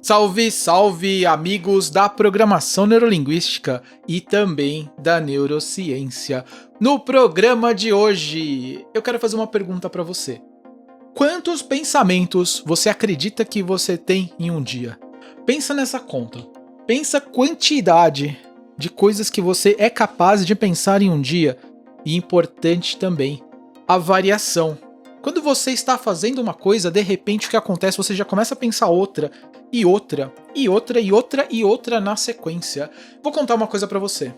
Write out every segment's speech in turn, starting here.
Salve, salve, amigos da programação neurolinguística e também da neurociência. No programa de hoje, eu quero fazer uma pergunta para você. Quantos pensamentos você acredita que você tem em um dia? Pensa nessa conta. Pensa a quantidade de coisas que você é capaz de pensar em um dia. E importante também, a variação. Quando você está fazendo uma coisa, de repente o que acontece? Você já começa a pensar outra, e outra, e outra, e outra, e outra na sequência. Vou contar uma coisa pra você.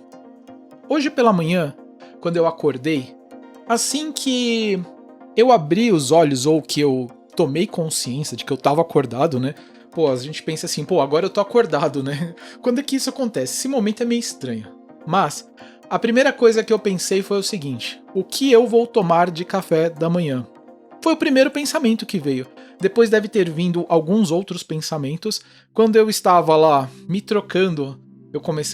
Hoje pela manhã, quando eu acordei, assim que eu abri os olhos ou que eu tomei consciência de que eu tava acordado, né? Pô, a gente pensa assim, pô, agora eu tô acordado, né? Quando é que isso acontece? Esse momento é meio estranho. Mas a primeira coisa que eu pensei foi o seguinte: o que eu vou tomar de café da manhã? Foi o primeiro pensamento que veio. Depois deve ter vindo alguns outros pensamentos. Quando eu estava lá me trocando,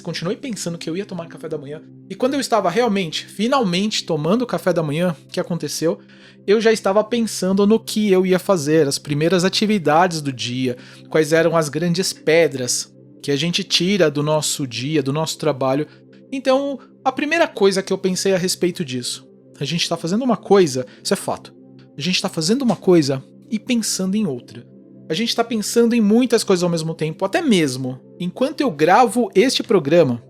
continuei pensando que eu ia tomar café da manhã. E quando eu estava realmente, finalmente tomando café da manhã, o que aconteceu? Eu já estava pensando no que eu ia fazer, as primeiras atividades do dia, quais eram as grandes pedras que a gente tira do nosso dia, do nosso trabalho. Então, a primeira coisa que eu pensei a respeito disso, a gente está fazendo uma coisa, isso é fato. A gente está fazendo uma coisa e pensando em outra. A gente está pensando em muitas coisas ao mesmo tempo, até mesmo enquanto eu gravo este programa,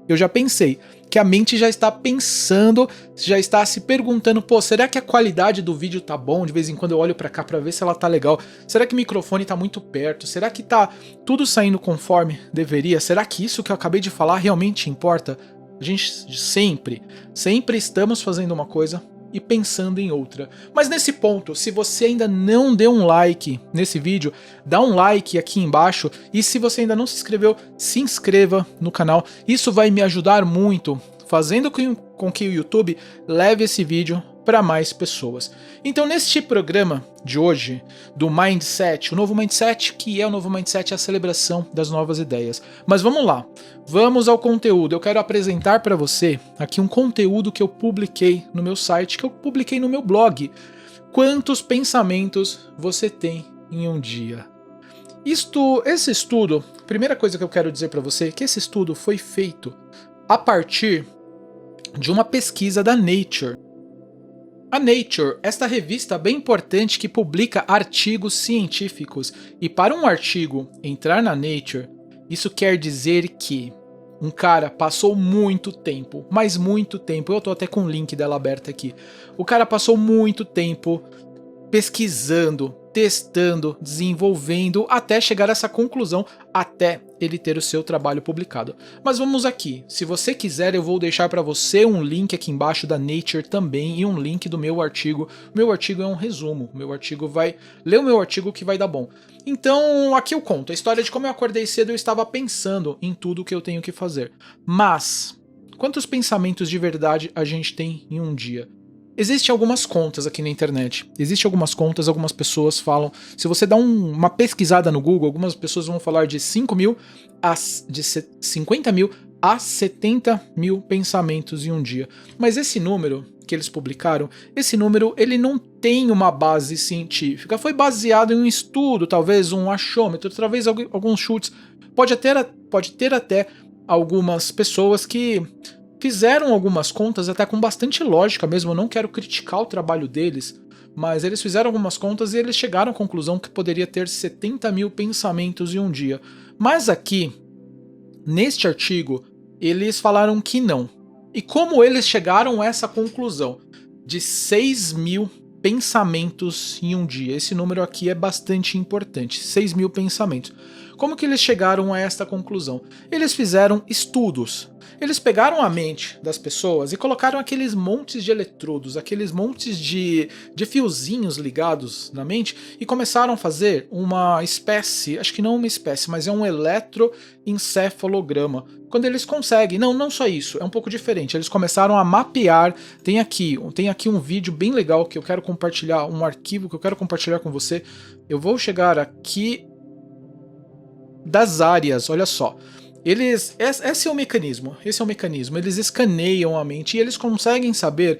eu já pensei que a mente já está pensando, já está se perguntando, pô, será que a qualidade do vídeo tá bom? De vez em quando eu olho para cá para ver se ela tá legal. Será que o microfone tá muito perto? Será que tá tudo saindo conforme deveria? Será que isso que eu acabei de falar realmente importa? A gente sempre estamos fazendo uma coisa e pensando em outra. Mas nesse ponto, se você ainda não deu um like nesse vídeo, dá um like aqui embaixo, e se você ainda não se inscreveu, se inscreva no canal. Isso vai me ajudar muito, fazendo com que o YouTube leve esse vídeo para mais pessoas. Então, neste programa de hoje, do Mindset, o novo Mindset, que é o novo Mindset, é a celebração das novas ideias. Mas vamos lá, vamos ao conteúdo. Eu quero apresentar para você aqui um conteúdo que eu publiquei no meu site, que eu publiquei no meu blog. Quantos pensamentos você tem em um dia? Esse estudo, primeira coisa que eu quero dizer para você é que esse estudo foi feito a partir de uma pesquisa da Nature. A Nature, esta revista bem importante que publica artigos científicos, e para um artigo entrar na Nature, isso quer dizer que um cara passou muito tempo, mas muito tempo, eu tô até com o link dela aberta aqui, o cara passou muito tempo pesquisando, testando, desenvolvendo, até chegar a essa conclusão, até ele ter o seu trabalho publicado. Mas vamos aqui, se você quiser eu vou deixar para você um link aqui embaixo da Nature também e um link do meu artigo. Meu artigo é um resumo, lê o meu artigo que vai dar bom. Então aqui eu conto a história de como eu acordei cedo e eu estava pensando em tudo que eu tenho que fazer. Mas quantos pensamentos de verdade a gente tem em um dia? Existem algumas contas aqui na internet. Existem algumas contas, algumas pessoas falam. Se você dá uma pesquisada no Google, algumas pessoas vão falar de 5 mil, de 50 mil a 70 mil pensamentos em um dia. Mas esse número que eles publicaram, esse número ele não tem uma base científica. Foi baseado em um estudo, talvez um achômetro, talvez alguns chutes. Pode ter até algumas pessoas que fizeram algumas contas até com bastante lógica mesmo, eu não quero criticar o trabalho deles, mas eles fizeram algumas contas e eles chegaram à conclusão que poderia ter 70 mil pensamentos em um dia. Mas aqui, neste artigo, eles falaram que não. E como eles chegaram a essa conclusão de 6 mil pensamentos em um dia? Esse número aqui é bastante importante, 6 mil pensamentos. Como que eles chegaram a esta conclusão? Eles fizeram estudos. Eles pegaram a mente das pessoas e colocaram aqueles montes de eletrodos, aqueles montes de fiozinhos ligados na mente e começaram a fazer uma espécie, acho que não uma espécie, mas é um eletroencefalograma. Quando eles conseguem, não só isso, é um pouco diferente, eles começaram a mapear, tem aqui um vídeo bem legal que eu quero compartilhar, um arquivo que eu quero compartilhar com você, eu vou chegar aqui das áreas, olha só. Esse é o mecanismo, eles escaneiam a mente e eles conseguem saber,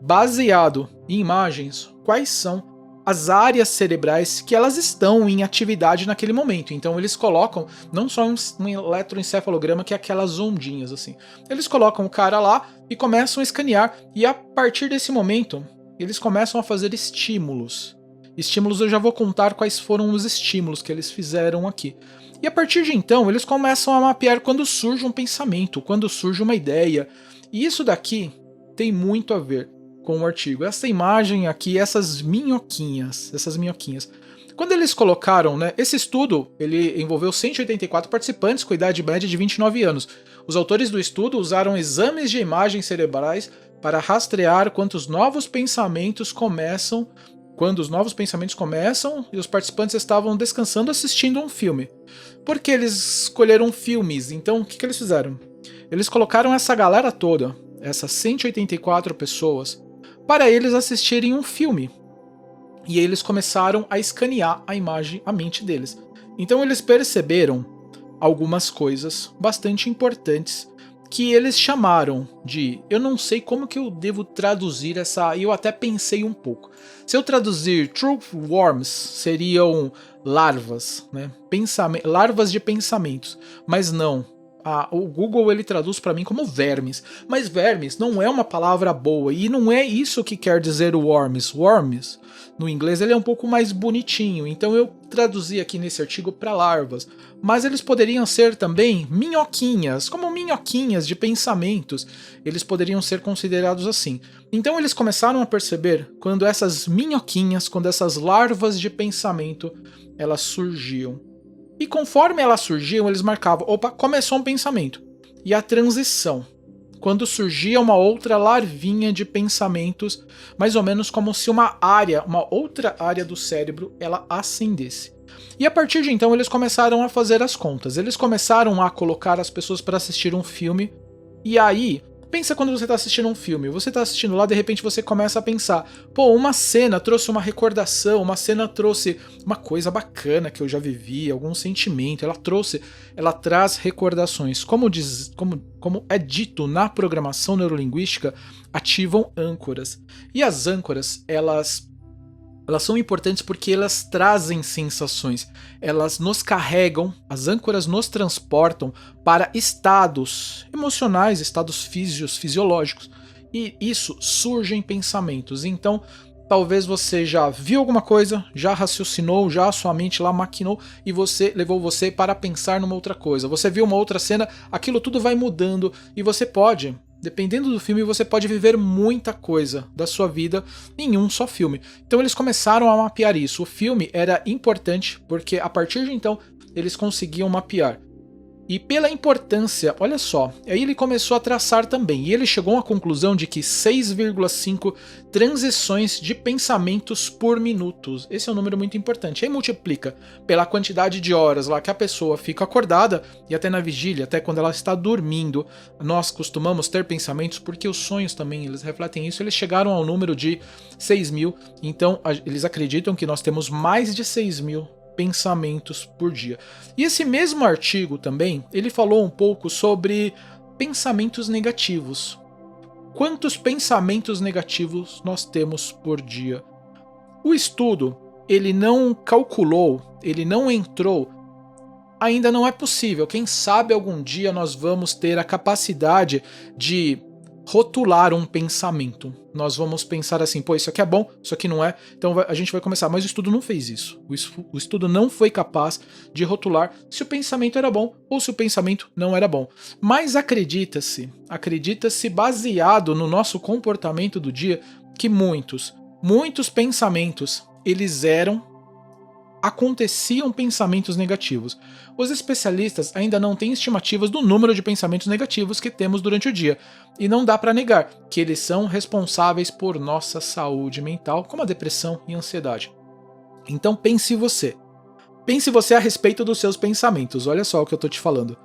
baseado em imagens, quais são as áreas cerebrais que elas estão em atividade naquele momento. Então eles colocam não só um eletroencefalograma, que é aquelas ondinhas assim. Eles colocam o cara lá e começam a escanear, e a partir desse momento eles começam a fazer estímulos. Estímulos, eu já vou contar quais foram os estímulos que eles fizeram aqui. E a partir de então eles começam a mapear quando surge um pensamento, quando surge uma ideia. E isso daqui tem muito a ver com o artigo. Essa imagem aqui, essas minhoquinhas. Quando eles colocaram, né, esse estudo, ele envolveu 184 participantes com idade média de 29 anos. Os autores do estudo usaram exames de imagens cerebrais para rastrear quando os novos pensamentos começam e os participantes estavam descansando assistindo um filme. Por que eles escolheram filmes? Então, o que eles fizeram? Eles colocaram essa galera toda, essas 184 pessoas, para eles assistirem um filme. E eles começaram a escanear a mente deles. Então eles perceberam algumas coisas bastante importantes que eles chamaram de... Eu não sei como que eu devo traduzir essa... Eu até pensei um pouco. Se eu traduzir truth worms, seriam larvas, né? Larvas de pensamentos. Mas não. O Google ele traduz para mim como vermes, mas vermes não é uma palavra boa e não é isso que quer dizer o worms. Worms, no inglês, ele é um pouco mais bonitinho, então eu traduzi aqui nesse artigo para larvas, mas eles poderiam ser também minhoquinhas, como minhoquinhas de pensamentos, eles poderiam ser considerados assim. Então eles começaram a perceber quando essas minhoquinhas, quando essas larvas de pensamento, elas surgiam. E conforme elas surgiam, eles marcavam, opa, começou um pensamento. E a transição, quando surgia uma outra larvinha de pensamentos, mais ou menos como se uma outra área do cérebro, ela acendesse. E a partir de então, eles começaram a fazer as contas. Eles começaram a colocar as pessoas para assistir um filme, e aí... Pensa quando você está assistindo um filme, você está assistindo lá, de repente você começa a pensar, pô, uma cena trouxe uma recordação, uma cena trouxe uma coisa bacana que eu já vivi, algum sentimento, ela traz recordações. Como é dito na programação neurolinguística, ativam âncoras. E as âncoras, elas são importantes porque elas trazem sensações, elas nos carregam, as âncoras nos transportam para estados emocionais, estados fisiológicos, e isso surge em pensamentos. Então, talvez você já viu alguma coisa, já raciocinou, já a sua mente lá maquinou e levou você para pensar numa outra coisa. Você viu uma outra cena, aquilo tudo vai mudando e você pode... Dependendo do filme, você pode viver muita coisa da sua vida em um só filme. Então eles começaram a mapear isso. O filme era importante porque a partir de então eles conseguiam mapear. E pela importância, olha só, aí ele começou a traçar também, e ele chegou à conclusão de que 6,5 transições de pensamentos por minuto. Esse é um número muito importante. Aí multiplica pela quantidade de horas lá que a pessoa fica acordada, e até na vigília, até quando ela está dormindo, nós costumamos ter pensamentos, porque os sonhos também, eles refletem isso, eles chegaram ao número de 6.000, então eles acreditam que nós temos mais de 6.000 pensamentos por dia. E esse mesmo artigo também, ele falou um pouco sobre pensamentos negativos. Quantos pensamentos negativos nós temos por dia? O estudo, ele não calculou, ele não entrou, ainda não é possível. Quem sabe algum dia nós vamos ter a capacidade de rotular um pensamento. Nós vamos pensar assim, pô, isso aqui é bom, isso aqui não é, então a gente vai começar. Mas o estudo não fez isso. O estudo não foi capaz de rotular se o pensamento era bom ou se o pensamento não era bom. Mas acredita-se baseado no nosso comportamento do dia, que muitos pensamentos, aconteciam pensamentos negativos. Os especialistas ainda não têm estimativas do número de pensamentos negativos que temos durante o dia, e não dá para negar que eles são responsáveis por nossa saúde mental, como a depressão e a ansiedade. Então pense você a respeito dos seus pensamentos, olha só o que eu tô te falando.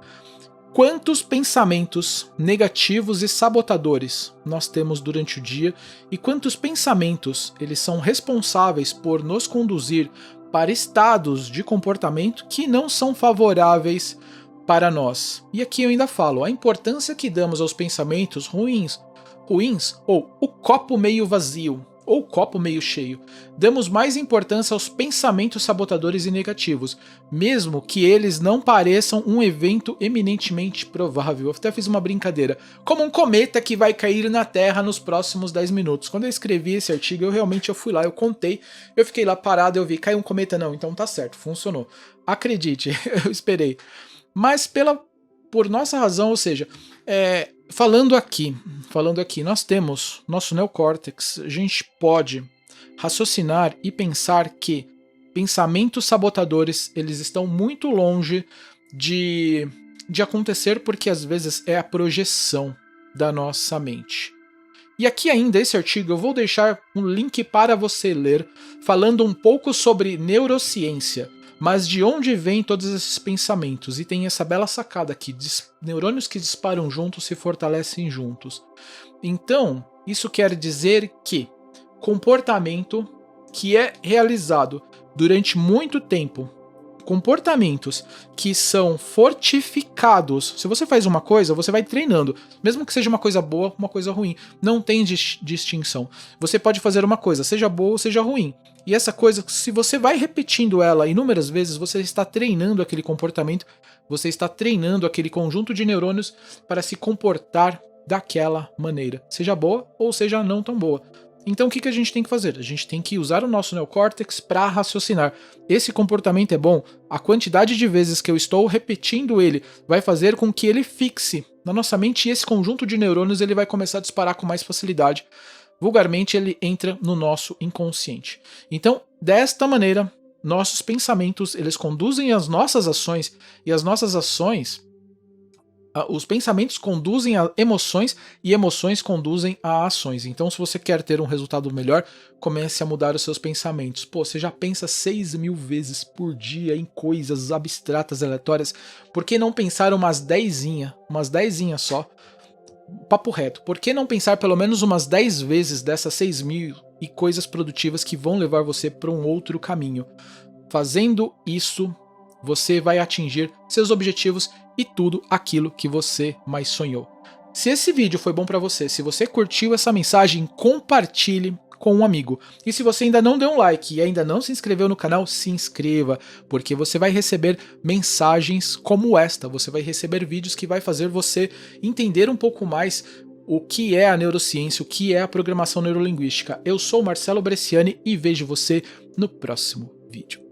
Quantos pensamentos negativos e sabotadores nós temos durante o dia, e quantos pensamentos eles são responsáveis por nos conduzir para estados de comportamento que não são favoráveis para nós. E aqui eu ainda falo, a importância que damos aos pensamentos ruins ou o copo meio vazio. ou copo meio cheio. Damos mais importância aos pensamentos sabotadores e negativos, mesmo que eles não pareçam um evento eminentemente provável. Eu até fiz uma brincadeira, como um cometa que vai cair na Terra nos próximos 10 minutos. Quando eu escrevi esse artigo, eu fui lá, eu contei, eu fiquei lá parado, eu vi, caiu um cometa não, então tá certo, funcionou. Acredite, eu esperei. Mas por nossa razão, ou seja, falando aqui, nós temos nosso neocórtex, a gente pode raciocinar e pensar que pensamentos sabotadores, eles estão muito longe de acontecer, porque às vezes é a projeção da nossa mente. E aqui ainda, esse artigo, eu vou deixar um link para você ler, falando um pouco sobre neurociência, mas de onde vêm todos esses pensamentos? E tem essa bela sacada aqui, neurônios que disparam juntos se fortalecem juntos. Então, isso quer dizer que comportamento que é realizado durante muito tempo, comportamentos que são fortificados. Se você faz uma coisa, você vai treinando, mesmo que seja uma coisa boa, uma coisa ruim, não tem distinção. Você pode fazer uma coisa, seja boa ou seja ruim. E essa coisa, se você vai repetindo ela inúmeras vezes, você está treinando aquele comportamento, você está treinando aquele conjunto de neurônios para se comportar daquela maneira, seja boa ou seja não tão boa. Então o que a gente tem que fazer? A gente tem que usar o nosso neocórtex para raciocinar. Esse comportamento é bom? A quantidade de vezes que eu estou repetindo ele vai fazer com que ele fixe na nossa mente, e esse conjunto de neurônios ele vai começar a disparar com mais facilidade. Vulgarmente ele entra no nosso inconsciente. Então, desta maneira, nossos pensamentos eles conduzem as nossas ações, e as nossas ações, os pensamentos conduzem a emoções e emoções conduzem a ações. Então, se você quer ter um resultado melhor, comece a mudar os seus pensamentos. Pô, você já pensa 6.000 vezes por dia em coisas abstratas, aleatórias. Por que não pensar umas 10 só? Papo reto. Por que não pensar pelo menos umas 10 vezes dessas 6.000 e coisas produtivas que vão levar você para um outro caminho? Fazendo isso, você vai atingir seus objetivos e tudo aquilo que você mais sonhou. Se esse vídeo foi bom para você, se você curtiu essa mensagem, compartilhe com um amigo. E se você ainda não deu um like e ainda não se inscreveu no canal, se inscreva, porque você vai receber mensagens como esta, você vai receber vídeos que vai fazer você entender um pouco mais o que é a neurociência, o que é a programação neurolinguística. Eu sou Marcelo Bresciani e vejo você no próximo vídeo.